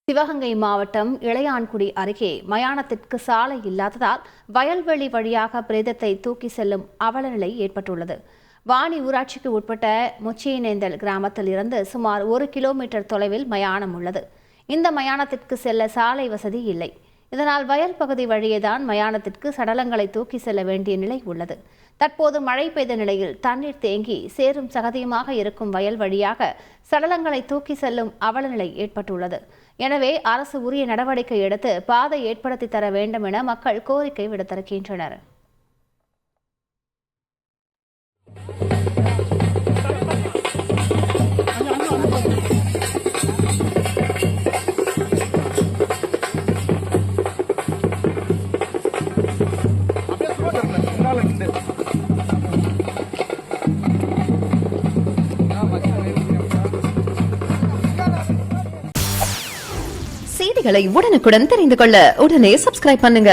சிவகங்கை மாவட்டம் இளையான்குடி அருகே மயானத்திற்கு சாலை இல்லாததால் வயல்வெளி வழியாக பிரேதத்தை தூக்கி செல்லும் அவலநிலை ஏற்பட்டுள்ளது. வாணி ஊராட்சிக்கு உட்பட்ட முச்சியனேந்தல் கிராமத்தில் இருந்து சுமார் 1 கிலோமீட்டர் தொலைவில் மயானம் உள்ளது. இந்த மயானத்திற்கு செல்ல சாலை வசதி இல்லை. இதனால் வயல் பகுதி வழியேதான் மயானத்திற்கு சடலங்களை தூக்கி செல்ல வேண்டிய நிலை உள்ளது. தற்போது மழை பெய்த நிலையில் தண்ணீர் தேங்கி சேரும் சகதியுமாக இருக்கும் வயல் வழியாக சடலங்களை தூக்கி செல்லும் அவலநிலை ஏற்பட்டுள்ளது. எனவே அரசு உரிய நடவடிக்கை எடுத்து பாதை ஏற்படுத்தி தர வேண்டும் என மக்கள் கோரிக்கை விடுத்திருக்கின்றனர். செய்திகளை உடனுக்குடன் தெரிந்து கொள்ள உடனே சப்ஸ்கிரைப் பண்ணுங்க.